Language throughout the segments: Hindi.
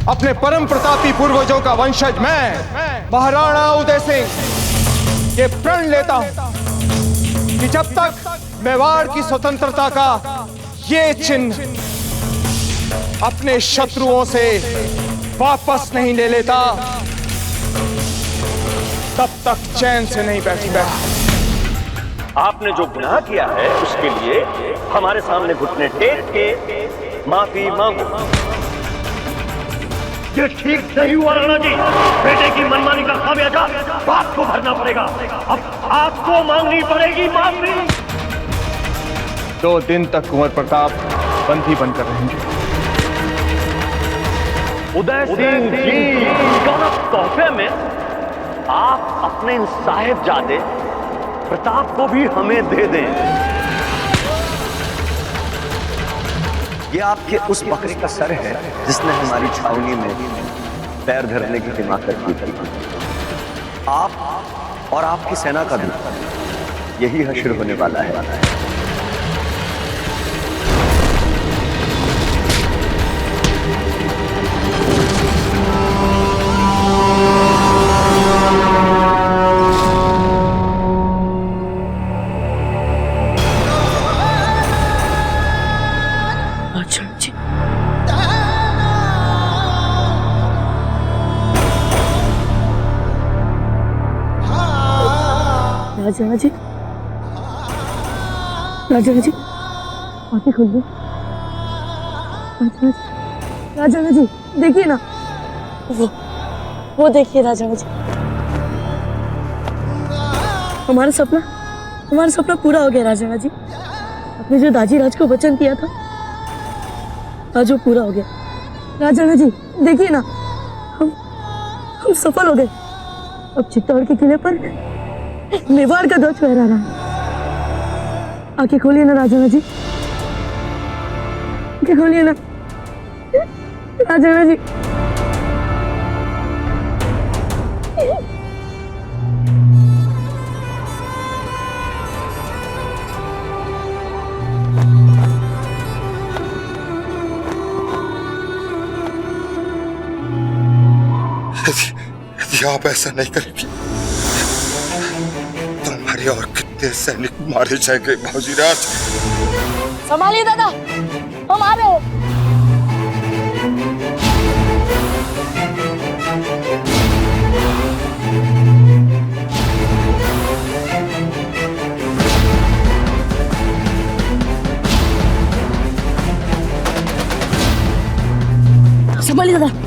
अपने परम प्रतापी पूर्वजों का वंशज मैं महाराणा उदय सिंह ये प्रण लेता हूं कि जब तक मेवाड़ की स्वतंत्रता का ये चिन्ह अपने शत्रुओं से वापस नहीं ले लेता, तब तक चैन से नहीं बैठूंगा। आपने जो गुनाह किया है उसके लिए हमारे सामने घुटने टेक के माफी मांगो। ये ठीक नहीं हुआ राणा जी, बेटे की मनमानी का खामियाजा बाप को भरना पड़ेगा। अब आपको मांगनी पड़ेगी माफी। 2 दिन तक कुंवर प्रताप बंदी बनकर रहेंगे। उदय सिंह जी, तोहफे में आप अपने इन साहिबजादे प्रताप को भी हमें दे दें। ये आपके उस बकरे का सर है जिसने हमारी छावनी में पैर धरने की हिमाकत की थी। आप और आपकी सेना का भी यही हश्र होने वाला है। राजा जी, राजा जी, आंखें खोलिए। राजा जी, देखिए ना, वो देखिए राजा जी, हमारा सपना पूरा हो गया राजा जी। आपने जो दाजी राज को वचन किया था आज वो पूरा हो गया। राजा जी देखिए ना, हम सफल हो गए। अब चित्तौड़ के किले पर मेवाड़ का ध्वज फहरा रहा है। आंखें खोलिए ना राजा जी, आंखें खोलिए ना राजा जी। यदि आप ऐसा नहीं करेंगे तो हमारे और कितने सैनिक मारे जाएंगे बाजीराज। संभालिए दादा, हम आ रहे हैं। संभालिए दादा।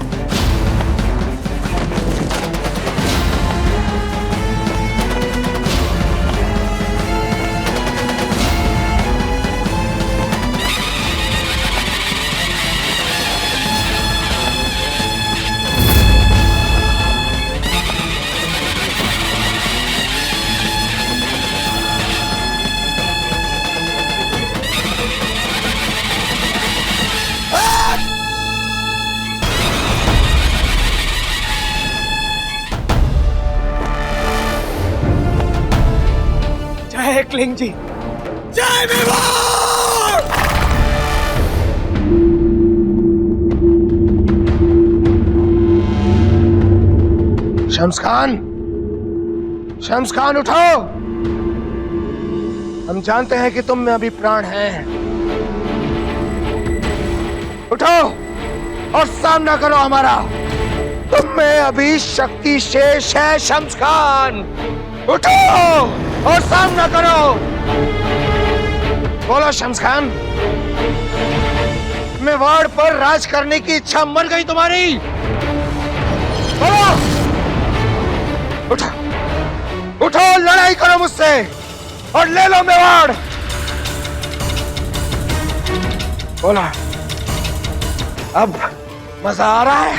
जय क्लिंग जी, जय मेवाड़। शम्स खान, शम्स खान उठो। हम जानते हैं कि तुम में अभी प्राण है। उठो और सामना करो हमारा। तुम में अभी शक्ति शेष है शम्स खान। उठो और सामना करो। बोलो शम्स खान, मेवाड़ पर राज करने की इच्छा मर गई तुम्हारी? बोलो। उठो, उठो, लड़ाई करो मुझसे और ले लो मेवाड़। बोला, अब मजा आ रहा है?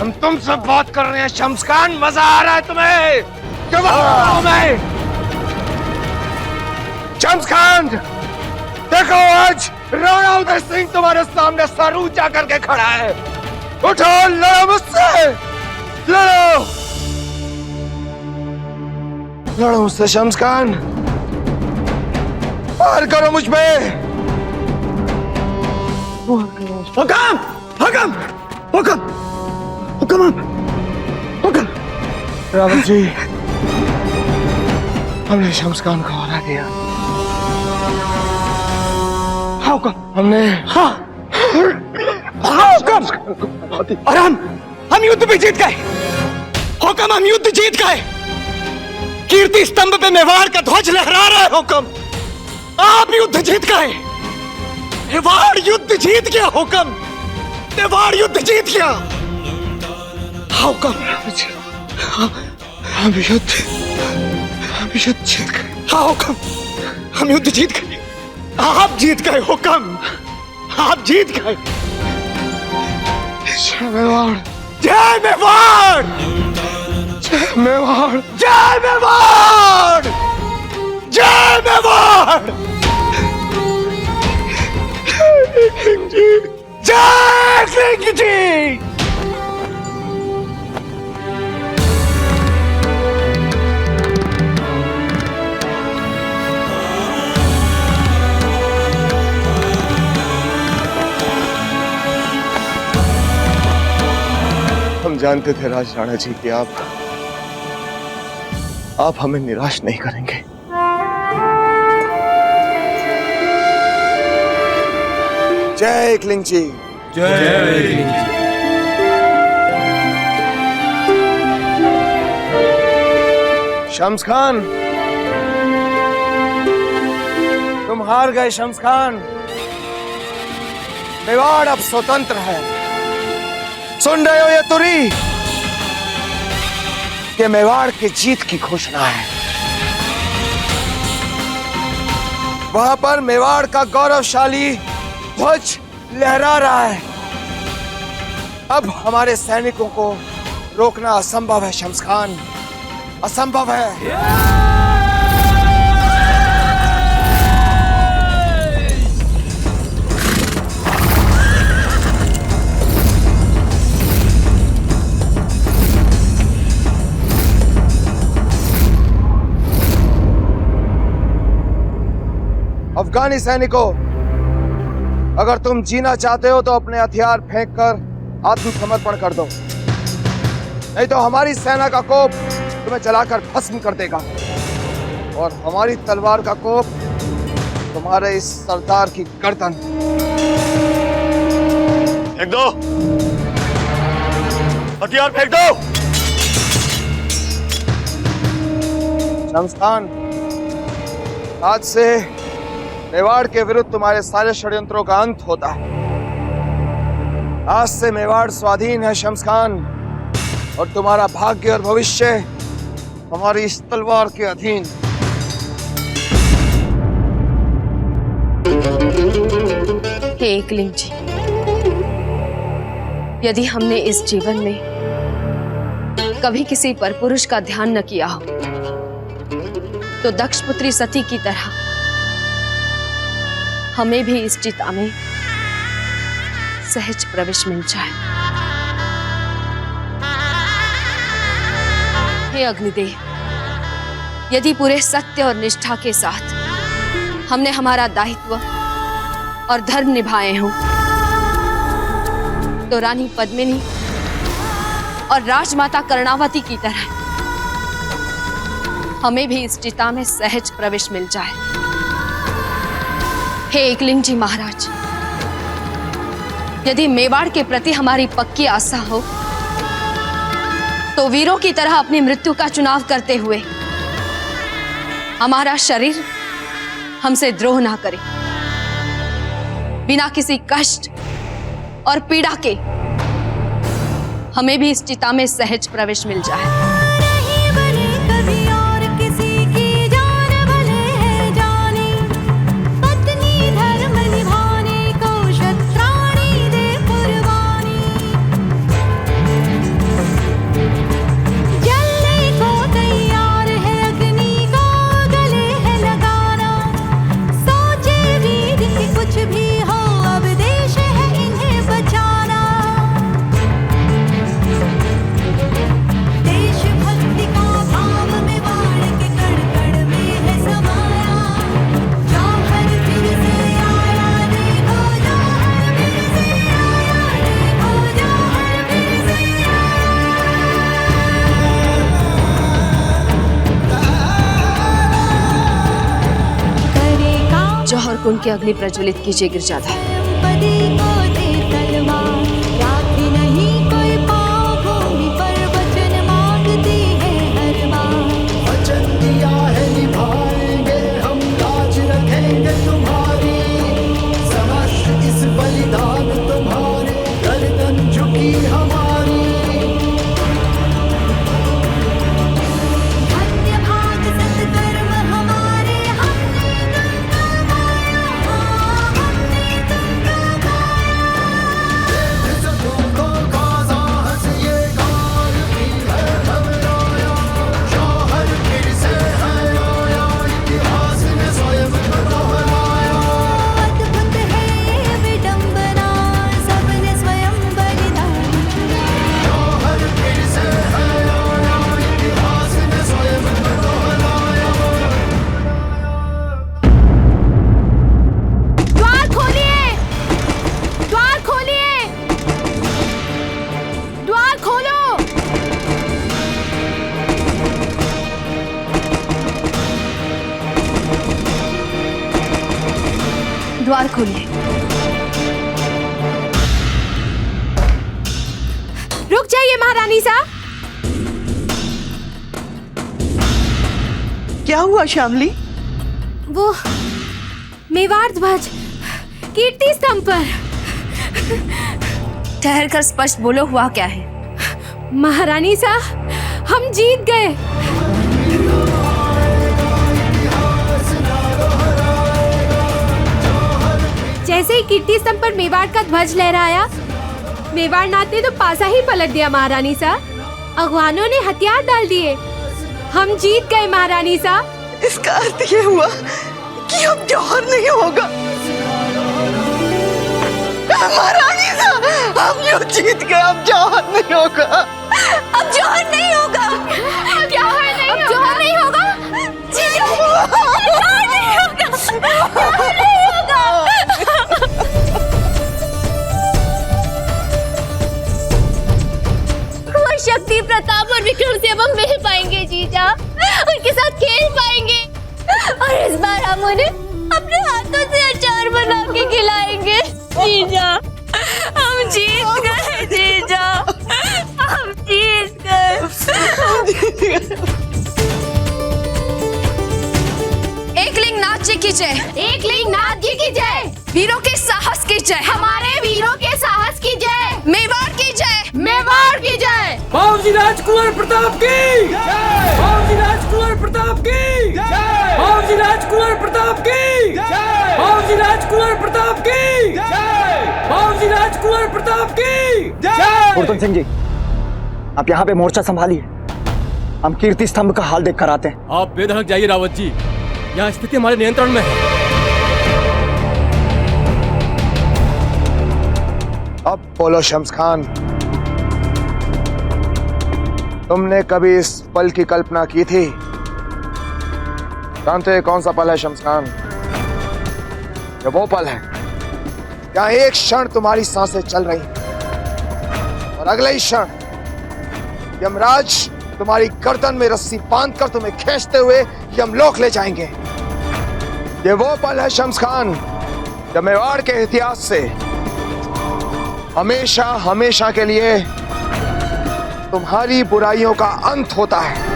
हम तुमसे बात कर रहे हैं शम्स खान। मजा आ रहा है तुम्हें? जवाब मैं। शम्स खान, देखो आज राणा उदय सिंह तुम्हारे सामने सर ऊंचा करके खड़ा है। उठो, लड़ो मुझसे, लड़ो, लड़ो मुझसे शम्स खान, पार करो मुझ पे। हुकम, हुकम, हुकम, हुकम, हुकम। रावत जी, हमने शम्स खान को हरा दिया। हाँ हुकम, हमने हाँ हुकम। और हम युद्ध भी जीत गए। हुकम, हम युद्ध जीत गए। कीर्ति स्तंभ पे मेवाड़ का ध्वज लहरा रहा है। हुकम, आप युद्ध जीत गए। मेवाड़ युद्ध जीत गया। हुकम, मेवाड़ युद्ध जीत गया। हाँ हुकम, हम युद्ध जीत गए। हाँ हुकम, हम युद्ध जीत गए। आप जीत गए हुकम, आप जीत गए। जय मेवाड़, जय मेवाड़, जय मेवाड़, जय मेवाड़, जय मेवाड़, जय सिंह जी। हम जानते थे राज राणा जी कि आप हमें निराश नहीं करेंगे। जय एकलिंग जी, शम्स खान, तुम हार गए। शम्स खान, मेवाड़ अब स्वतंत्र है। सुन रहे हो ये तुरी? ये मेवाड़ की जीत की घोषणा है। वहां पर मेवाड़ का गौरवशाली ध्वज लहरा रहा है। अब हमारे सैनिकों को रोकना असंभव है शम्स खान, असंभव है। अफगानी सैनिकों, अगर तुम जीना चाहते हो तो अपने हथियार फेंक कर आत्मसमर्पण कर दो, नहीं तो हमारी सेना का कोप तुम्हें जलाकर भस्म कर देगा और हमारी तलवार का कोप तुम्हारे इस सरदार की गर्दन। फेंक दो, हथियार फेंक दो। शम्स खान, आज से मेवाड़ के विरुद्ध तुम्हारे सारे षड्यंत्रों का अंत होता है। आज से मेवाड़ स्वाधीन है शम्स खान, और तुम्हारा भाग्य और भविष्य हमारी इस तलवार के अधीन। हे एकलिंग जी, यदि हमने इस जीवन में कभी किसी परपुरुष का ध्यान न किया हो, तो दक्ष पुत्री सती की तरह हमें भी इस चिता में सहज प्रवेश मिल जाए। हे अग्निदेव, यदि पूरे सत्य और निष्ठा के साथ हमने हमारा दायित्व और धर्म निभाए हों, तो रानी पद्मिनी और राजमाता कर्णावती की तरह हमें भी इस चिता में सहज प्रवेश मिल जाए। हे एकलिंग जी महाराज, यदि मेवाड़ के प्रति हमारी पक्की आस्था हो, तो वीरों की तरह अपनी मृत्यु का चुनाव करते हुए हमारा शरीर हमसे द्रोह ना करे। बिना किसी कष्ट और पीड़ा के हमें भी इस चिता में सहज प्रवेश मिल जाए। कुछ भी उनकी अग्नि प्रज्वलित कीजिए गिरजाधारी। पदी को दे तलवार, राखी नहीं कोई पाँव भूमि पर, वचन मांगती है हर बार। वचन दिया है निभाएंगे हम, लाज रखेंगे तुम्हारी, समस्त इस बलिदान तुम्हारे, गर्दन झुकी हमारी। धन्य भाग सत्कर्म हमारे, हमने गंगा गाया, हमने गंगा गाया। तुमको गाजा हंस ये गाल भी है घबराया, शौहर फिर से है आया, इतिहास ने स्वयं को दोहराया। अद्भुत है ये विडंबना, सबने स्वयं बलिदान दिया। शौहर फिर से है आया, इतिहास ने स्वयं को दोहराया। द्वार खोलिए, द्वार खोलिए, द्वार खोलो। द्वार खोलिए। रुक जाइए महारानी साहब। क्या हुआ श्यामली? वो मेवाड़ ध्वज कीर्ति स्तंभ पर। ठहर कर स्पष्ट बोलो, हुआ क्या है? महारानी साहब, हम जीत गए। जैसे ही कीर्ति स्तंभ पर मेवाड़ का ध्वज लहराया, मेवाड़ नाथ ने तो पासा ही पलट दिया महारानी साहब। अगवानों ने हथियार डाल दिए। हम जीत गए महारानी साहब। इसका अर्थ ये हुआ कि अब जौहर नहीं होगा। महारानी साहब, हम यूं जीत गए, अब जौहर नहीं होगा। अब जौहर नहीं होगा। अब जौहर नहीं होगा। जौहर नहीं होगा। जौहर नहीं होगा। वो शक्ति, प्रताप और विक्रम से अब हम मिल पाएंगे जीजा, उनके साथ खेल पाएंगे, और इस बार हम उन्हें अपने हाथों से अचार बना के खिलाएंगे। जीजा, हम जीत गए जीजा, हम जीत गए। एकलिंग नाथ जी की जय। एकलिंग नाथ जी की जय। वीरों के साहस की जय। हमारे वीरों के साहस की जय। मेवाड़ की जय। मेवाड़ की जय। बाबूजी राजकुमार प्रताप की जय। बाबूजी राजकुमार प्रताप की जय। बाबूजी राजकुमार प्रताप की जय। बाबूजी राजकुमार प्रताप की जय। बाबूजी राजकुमार प्रताप की जय। गुरदन सिंह जी, आप यहाँ पे मोर्चा संभालिए, हम कीर्ति स्तंभ का हाल देख कर आते हैं। आप बेधड़क जाइए रावत जी, यहाँ स्थिति हमारे नियंत्रण में है। अब बोलो शम्स खान, तुमने कभी इस पल की कल्पना की थी? जानते हो कौन सा पल है शम्स खान? ये वो पल है जहां एक क्षण तुम्हारी सांसें चल रही और अगले ही क्षण यमराज तुम्हारी गर्दन में रस्सी बांधकर तुम्हें खींचते हुए यमलोक ले जाएंगे। ये वो पल है शम्स खान जब मेवाड़ के इतिहास से हमेशा हमेशा के लिए तुम्हारी बुराइयों का अंत होता है।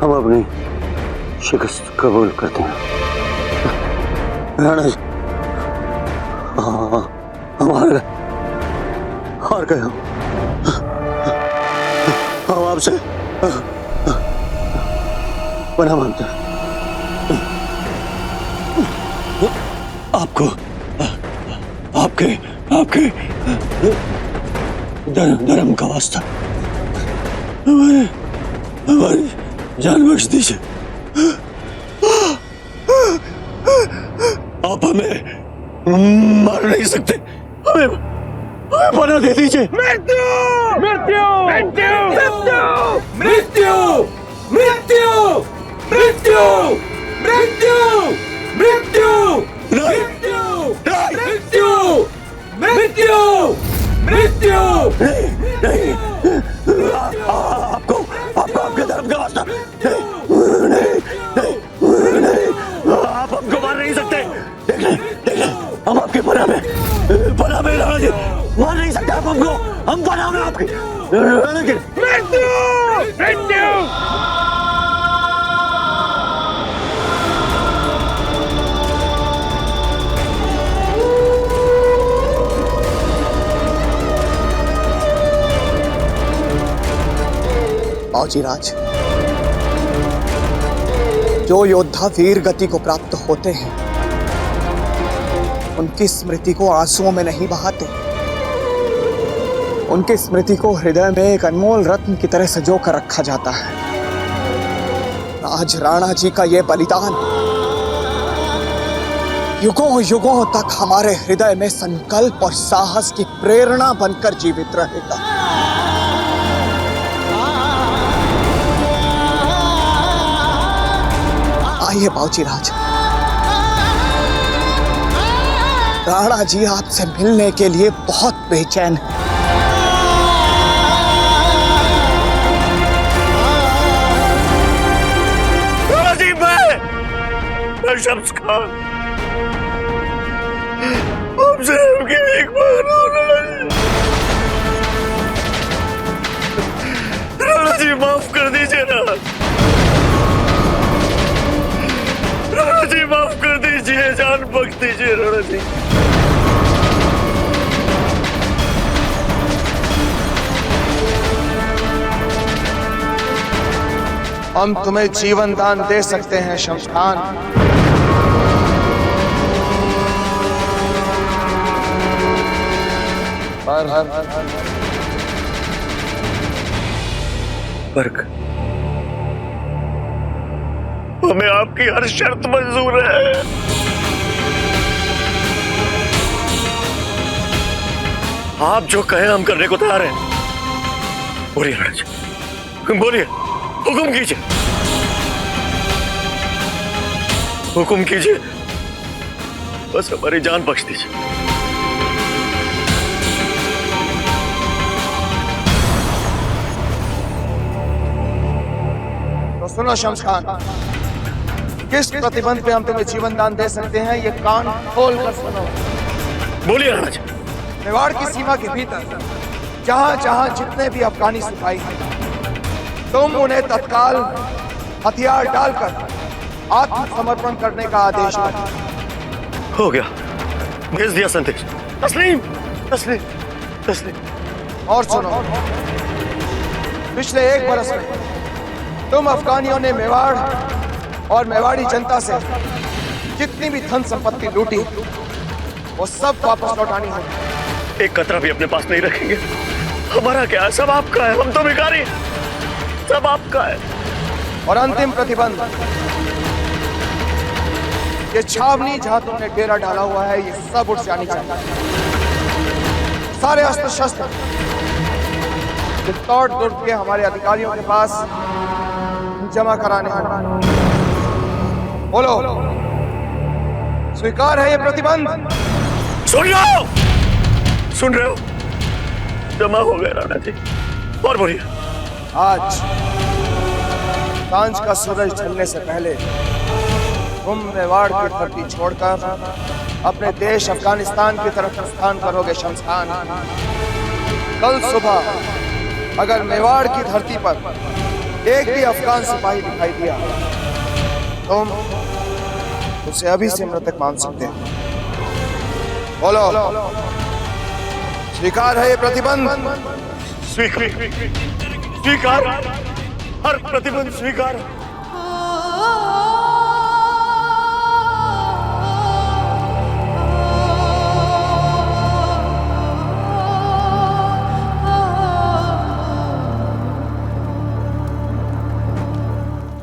हम अपनी शिकस्त कबूल करते हैं। हमारे हार गए हम आपसे पनाह मांगते हैं। आपको आपके आपके धर्म का वास्ता हमारी जान बख्श दीजिए। आप हमें मार नहीं सकते, हमें बना दे दीजिए। मृत्यु मृत्यु मृत्यु मृत्यु मृत्यु मृत्यु मृत्यु मृत्यु मृत्यु मृत्यु मृत्यु नहीं, आपको आपके धर्म का वास्ता नहीं, आप हमको मार नहीं सकते। देख ले, हम आपके पनाह में राणा जी, मार नहीं सकते आप हमको, हम पनाह में आपके। मृत्यु मृत्यु बाजीराज, जो योद्धा वीर गति को प्राप्त होते हैं उनकी स्मृति को आंसुओं में नहीं बहाते, उनकी स्मृति को हृदय में एक अनमोल रत्न की तरह सजो कर रखा जाता है। आज राणा जी का यह बलिदान युगों युगों तक हमारे हृदय में संकल्प और साहस की प्रेरणा बनकर जीवित रहेगा। आइए बाजीराज, राणा जी आपसे मिलने के लिए बहुत बेचैन है। राणा जी, मैं शम्स खान आपसे एक बार राणा जी, माफ कर दीजिए ना राणा जी, माफ कर दीजिए, जान बख्श दीजिए राणा जी। हम तुम्हें जीवन दान दे सकते हैं शम्स खान, पर हमें आपकी हर शर्त मंजूर है। आप जो कहें हम करने को तैयार हैं। बोलिए राणा जी, बोलिए, हुक्म कीजिए, हुक्म कीजिए, बस हमारी जान बख्श दीजिए। तो सुनो शम्स खान, किस प्रतिबंध पे हम तुम्हें जीवन दान दे सकते हैं, ये कान खोल कर सुनो। बोलिए राणा जी। मेवाड़ की सीमा के भीतर जहां जहां जितने भी अफगानी सिपाही हैं, तुम उन्हें तत्काल हथियार डालकर आत्मसमर्पण करने का आदेश दो। हो गया, भेज दिया संदेश। तस्लीम तस्लीम तस्लीम। और सुनो, पिछले 1 बरस में तुम अफगानियों ने मेवाड़ और मेवाड़ी जनता से जितनी भी धन संपत्ति लूटी वो सब वापस लौटानी होगी। एक कतरा भी अपने पास नहीं रखेंगे। हमारा क्या है, सब आपका है, हम तो भिखारी हैं, सब आपका है। और अंतिम प्रतिबंध, ये छावनी जहां तुमने डेरा डाला हुआ है ये सब उठ जानी चाहिए। सारे अस्त्र शस्त्र चित्तौड़ दुर्ग के हमारे अधिकारियों के पास जमा कराने होंगे। बोलो, स्वीकार है ये प्रतिबंध? सुन रहे हो, जमा हो गए राणा जी। और बोलिए। आज सांझ का सूरज ढलने से पहले तुम मेवाड़ की धरती छोड़कर अपने देश अफगानिस्तान की तरफ प्रस्थान करोगे शम्स खान। कल सुबह अगर मेवाड़ की धरती पर एक भी अफगान सिपाही दिखाई दिया, तुम उसे अभी से मृतक मान सकते हो। बोलो, स्वीकार है ये प्रतिबंध? स्वीकार, हर प्रतिबंध स्वीकार।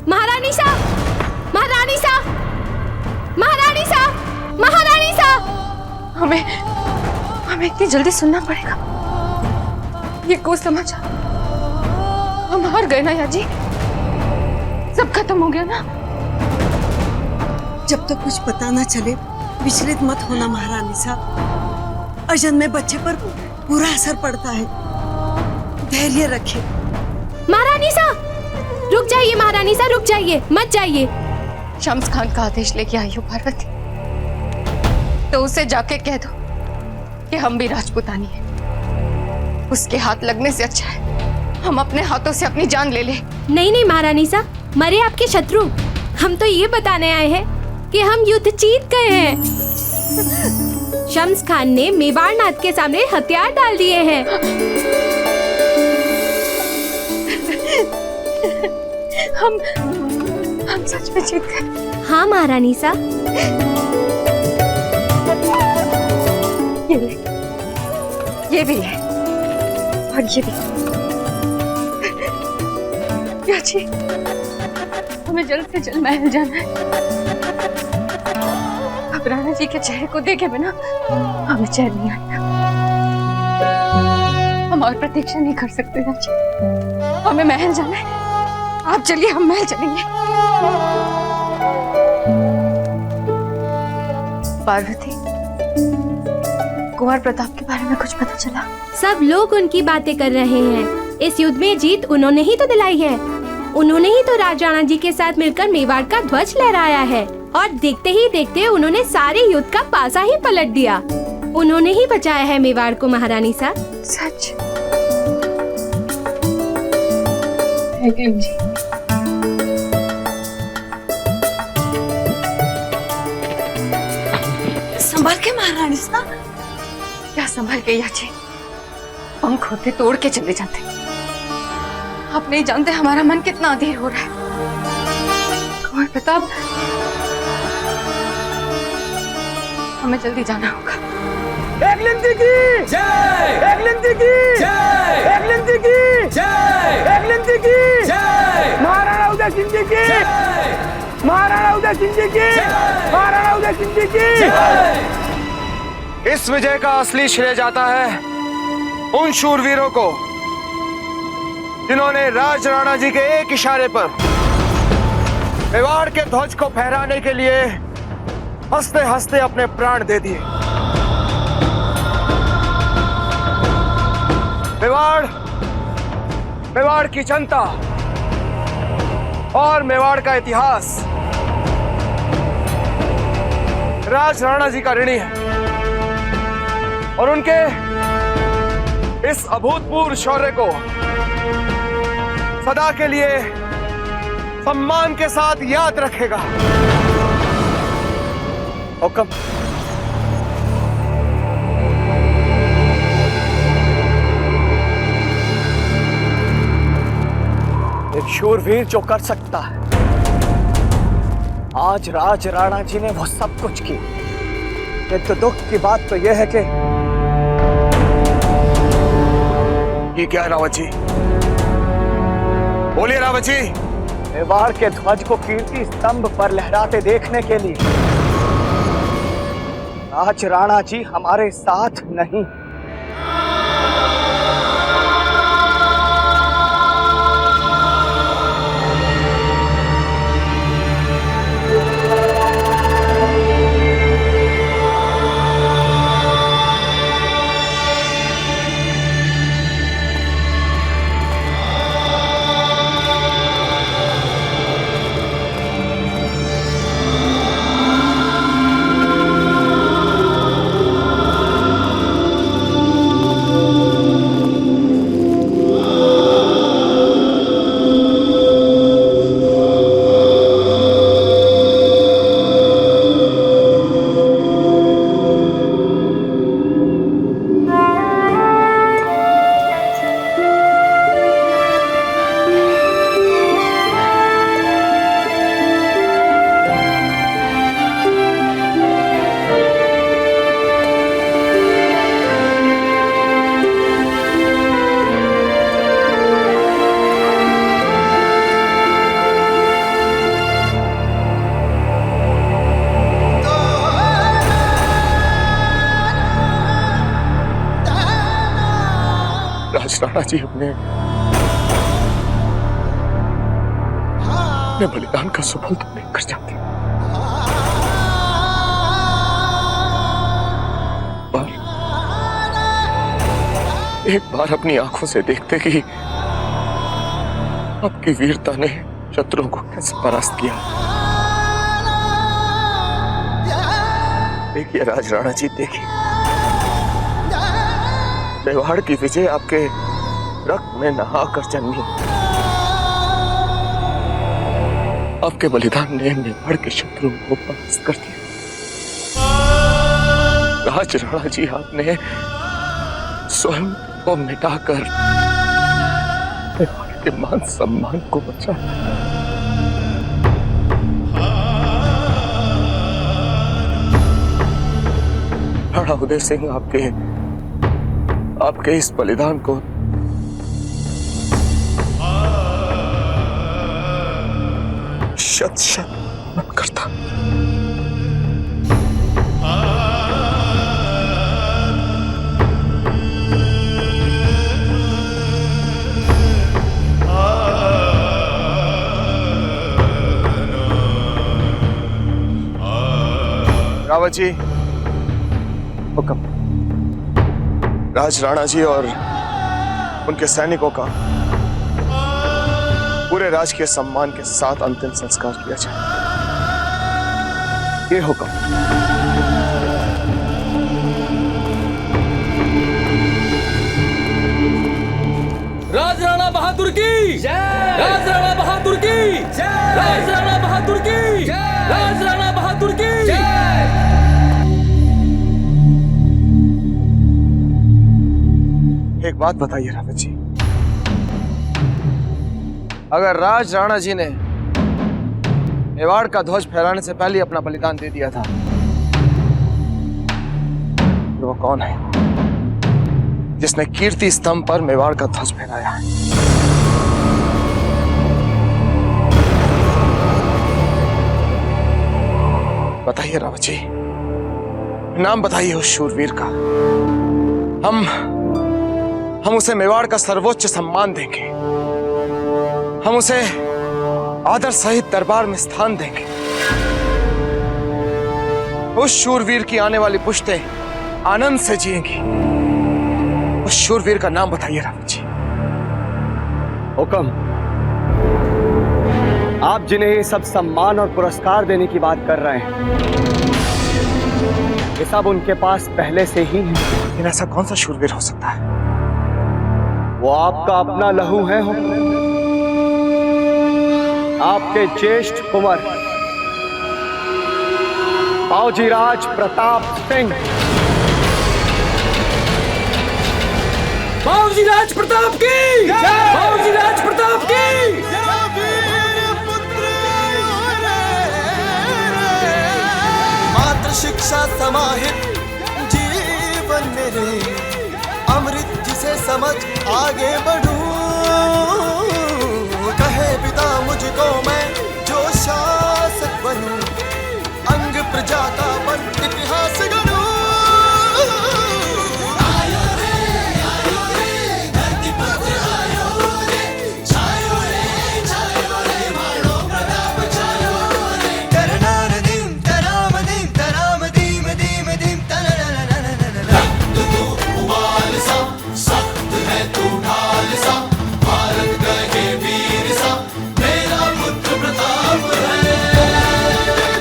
महारानी साहब, महारानी साहब, महारानी साहब, महारानी हमें इतनी जल्दी सुनना पड़ेगा? ये को समाचार? हम हार गए ना याजी? सब खत्म हो गया ना? जब तक कुछ पता ना चले विचलित मत होना महारानी साहब। अजन में बच्चे पर बुरा असर पड़ता है, धैर्य रखिए। महारानी साहब रुक जाइए, महारानी साहब रुक जाइए, मत जाइए। शम्स खान का आदेश लेके आई हो पार्वती, तो उसे जाके कह दो कि हम भी राजपूतानी है। उसके हाथ लगने से अच्छा है हम अपने हाथों से अपनी जान ले ले। नहीं नहीं महारानी साहब, मरे आपके शत्रु, हम तो ये बताने आए हैं कि हम युद्ध जीत गए हैं। शम्स खान ने मेवाड़ नाथ के सामने हथियार डाल दिए हैं। हम सच में जीत गए। हाँ महारानी साहब। ये भी है और ये भी। याची, हमें जल्द से जल्द महल जाना है। अब राणा जी के चेहरे को देखे बिना हमें चैन नहीं आएगा। हम और प्रतीक्षा नहीं कर सकते याची, हमें महल जाना है। आप चलिए, हम महल चलेंगे। पार्वती, कुंवर प्रताप के बारे में कुछ पता चला? सब लोग उनकी बातें कर रहे हैं। इस युद्ध में जीत उन्होंने ही तो दिलाई है। उन्होंने ही तो राजा राणा जी के साथ मिलकर मेवाड़ का ध्वज लहराया है और देखते ही देखते उन्होंने सारे युद्ध का पासा ही पलट दिया। उन्होंने ही बचाया है मेवाड़ को महारानी साहब। सच? संभाल के महारानी साहब। क्या संभाल के याची? पंख होते तोड़ के चले जाते। आप नहीं जानते हमारा मन कितना अधीर हो रहा है। कुंवर प्रताप, हमें जल्दी जाना होगा। एकलिंदी की जय, एकलिंदी की जय, एकलिंदी की जय, एकलिंदी की जय, महाराणा उदय सिंह जी की जय, महाराणा उदय सिंह जी की जय, महाराणा उदय सिंह जी की जय। इस विजय का असली श्रेय जाता है उन शूरवीरों को जिन्होंने राज राणा जी के एक इशारे पर मेवाड़ के ध्वज को फहराने के लिए हंसते हंसते अपने प्राण दे दिए। मेवाड़ की जनता और मेवाड़ का इतिहास राज राणा जी का ऋणी है और उनके इस अभूतपूर्व शौर्य को सदा के लिए सम्मान के साथ याद रखेगा। हुक्म। एक शूरवीर जो कर सकता है, आज राज राणा जी ने वो सब कुछ की। किंतु दुख की बात तो यह है कि ये क्या है रावत जी? बोलिए रावत जी। मेवाड़ के ध्वज को कीर्ति स्तंभ पर लहराते देखने के लिए राज राणा जी हमारे साथ नहीं। राज राणा जी अपने बलिदान का सुफल तो नहीं कर जाते, पर एक बार अपनी आंखों से देखते कि आपकी वीरता ने शत्रुओं को कैसे परास्त किया। देखिए राज राणा जी, देखिए मेवाड़ की विजय आपके रक्त में नहाकर जन्मी। आपके बलिदान ने मेवाड़ के शत्रुओं को परास्त कर दिया। राज राणा जी, आपने स्वयं को मिटाकर मेवाड़ के मान सम्मान को बचाया। राणा उदय सिंह, आपके इस बलिदान को शत शत नमन करता। रावत जी, हुक्म। राज राणा जी और उनके सैनिकों का पूरे राजकीय सम्मान के साथ अंतिम संस्कार किया जाए। ये हुक्म। राज राणा बहादुर की जय, राज राणा बहादुर की जय, राज राणा बहादुर की जय, राज राणा बहादुर की जय। एक बात बताइए रावत जी, अगर राज राणा जी ने मेवाड़ का ध्वज फहराने से पहले अपना बलिदान दे दिया था, तो वो कौन है जिसने कीर्ति स्तंभ पर मेवाड़ का ध्वज फहराया है? बताइए रावत जी, नाम बताइए उस शूरवीर का। हम उसे मेवाड़ का सर्वोच्च सम्मान देंगे, हम उसे आदर सहित दरबार में स्थान देंगे। उस शूरवीर की आने वाली पुश्तें आनंद से जिएंगी। उस शूरवीर का नाम बताइए रावत जी। हुक्म। आप जिन्हें ये सब सम्मान और पुरस्कार देने की बात कर रहे हैं, ये सब उनके पास पहले से ही है। लेकिन ऐसा कौन सा शूरवीर हो सकता है? वो आपका अपना लहू है। आपके ज्येष्ठ कुंवर बावजीराज प्रताप सिंह। बावजीराज प्रताप की जय, बावजीराज प्रताप की। मात्र शिक्षा समाहित जीवन मेरे, अमृत जिसे समझ आगे बढ़ूं। कहे पिता मुझको मैं जो शासक बनूं, अंग प्रजा का बन इतिहास गढ़ूं। आयो रे धरती पुत्र आयो रे, छायो रे मारो प्रताप छायो रे। करनार दीम तराम दीम दीम दीम तननननननन। तू उबाल सा, सख्त है तू ढाल सा, भारत गए वीर सा, मेरा पुत्र प्रताप है।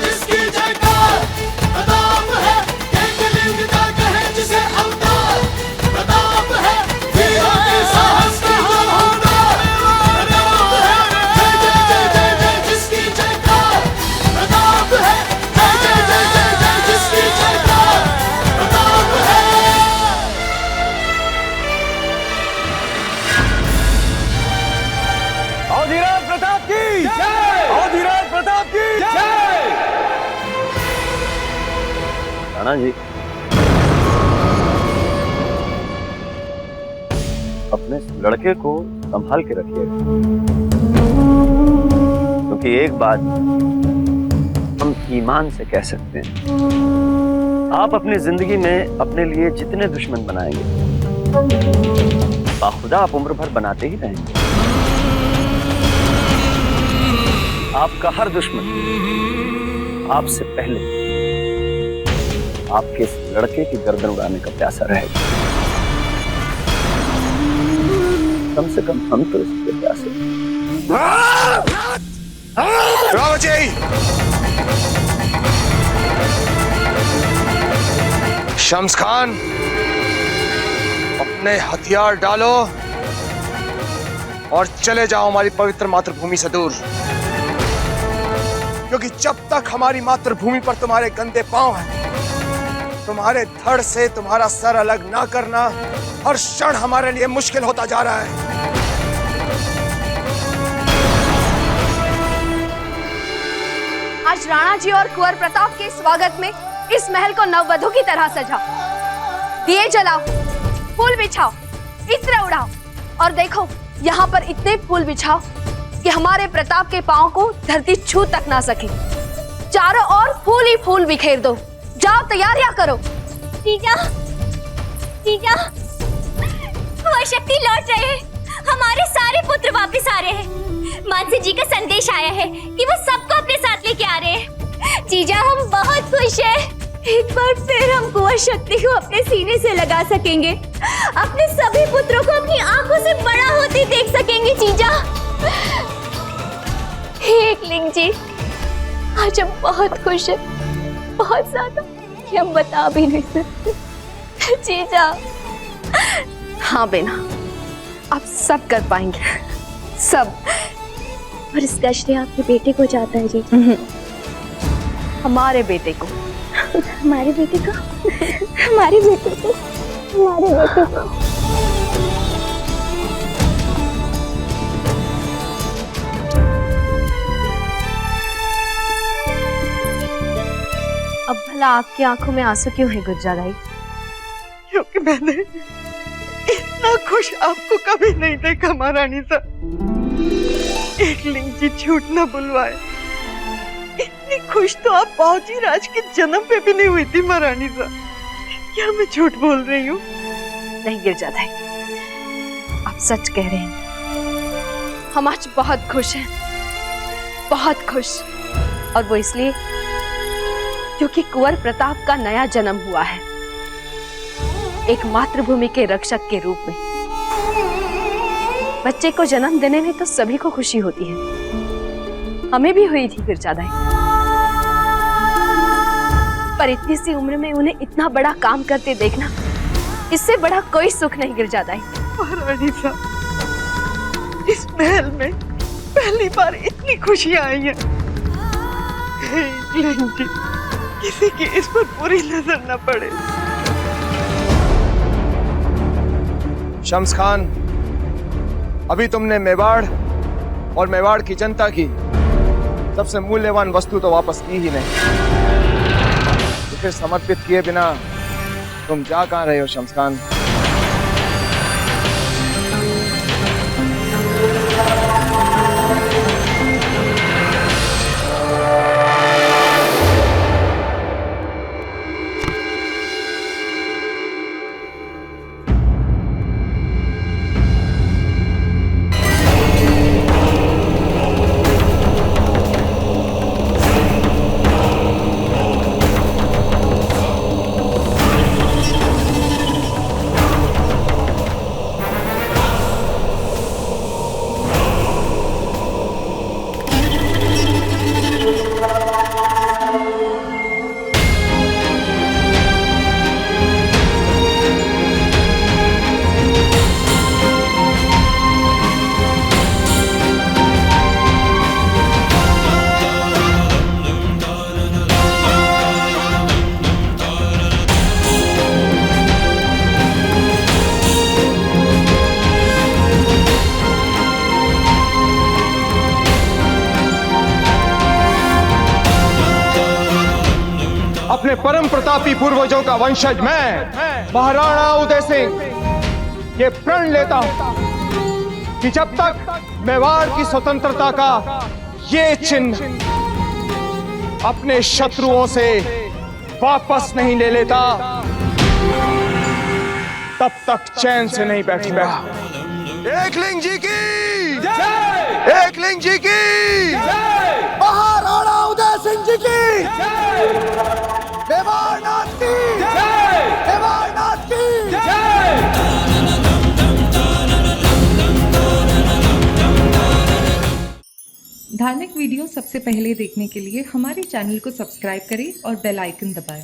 जिसकी जयकार प्रताप है, एकलिंग का कहे जिसे अवतार। प्रताप है वीरों के साहस का होनहार। प्रताप है जय जय जय जय जय जिसकी जयकार। प्रताप है जय जय जय जय जय जिसकी जयकार। प्रताप है। बावजीराज प्रताप की जय, बावजीराज प्रताप की जय। राणा जी, अपने लड़के को संभाल के रखिएगा, क्योंकि एक बात हम ईमान से कह सकते हैं, आप अपनी जिंदगी में अपने लिए जितने दुश्मन बनाएंगे बाखुदा आप उम्र भर बनाते ही रहेंगे। आपका हर दुश्मन आपसे पहले आपके इस लड़के की गर्दन उड़ाने का प्यासा रहेगा। कम से कम हम तो इसके प्यासे। रावजी, शम्स खान, अपने हथियार डालो और चले जाओ हमारी पवित्र मातृभूमि से दूर, क्योंकि जब तक हमारी मातृभूमि पर तुम्हारे गंदे पांव हैं, तुम्हारे धड़ से तुम्हारा सर अलग ना करना हर क्षण हमारे लिए मुश्किल होता जा रहा है। आज राणा जी और कुंवर प्रताप के स्वागत में इस महल को नववधु की तरह सजाओ, दिए जलाओ, फूल बिछाओ, इत्र उड़ाओ और देखो यहाँ पर इतने फूल बिछाओ कि हमारे प्रताप के पांव को धरती छू तक ना सके। चारों ओर फूल ही फूल बिखेर दो। जाओ, तैयारियां करो। जीजा, जीजा, कुंवर शक्ति लौट रहे हैं। हमारे सारे पुत्र वापस आ रहे हैं। मानसी जी का संदेश आया है कि वो सबको अपने साथ लेके आ रहे हैं। जीजा, हम बहुत खुश हैं। एक बार फिर हम कुंवर शक्ति को अपने सीने से लगा सकेंगे, अपने सभी पुत्रों को अपनी आंखों से बड़ा होते देख सकेंगे। जीजा, एकलिंग जी, आज हम बहुत खुश हैं, बहुत ज्यादा कि हम बता भी नहीं सकते। जीजा। हाँ बेना, आप सब कर पाएंगे, सब। और इसका श्रेय आपके बेटे को जाता है जीजा। हमारे बेटे को। हमारे बेटे को, हमारे बेटे को, हमारे बेटे को। अब भला आपकी आंखों में आंसू क्यों है गुज्जादाई? क्योंकि मैंने इतना खुश आपको कभी नहीं देखा महारानी साहब। एकलिंग जी झूठ न बुलवाए, इतनी खुश तो आप बाबूजी राज के जन्म पे भी नहीं हुई थी महारानी साहब। क्या मैं झूठ बोल रही हूँ? नहीं गिरजादाई, आप सच कह रहे हैं। हम आज बहुत खुश हैं, बहुत खुश। और वो इसलिए क्योंकि कुंवर प्रताप का नया जन्म हुआ है, एक मातृभूमि के रक्षक के रूप में। बच्चे को जन्म देने में तो सभी को खुशी होती है, हमें भी हुई थी गिरजादाई। पर इतनी सी उम्र में उन्हें इतना बड़ा काम करते देखना, इससे बड़ा कोई सुख नहीं गिरजादाई। महारानी साहब, इस महल में पहली बार इतनी खुशियां आई हैं। जी, किसी की इस पर बुरी नजर न पड़े। शम्स खान, अभी तुमने मेवाड़ और मेवाड़ की जनता की सबसे मूल्यवान वस्तु तो वापस की ही नहीं। इसे समर्पित किए बिना तुम जा कहां रहे हो शम्स खान? अपने परम प्रतापी पूर्वजों का वंशज मैं महाराणा उदय सिंह ये प्रण लेता हूं कि जब तक मेवाड़ की स्वतंत्रता का ये चिन्ह अपने शत्रुओं से वापस नहीं ले लेता, तब तक चैन से नहीं बैठूंगा। एकलिंग जी की जय एकलिंग जी की जय महाराणा उदय सिंह जी की मेवाड़नाथ की जय मेवाड़नाथ की जय धार्मिक वीडियो सबसे पहले देखने के लिए हमारे चैनल को सब्सक्राइब करें और बेल आइकन दबाएं।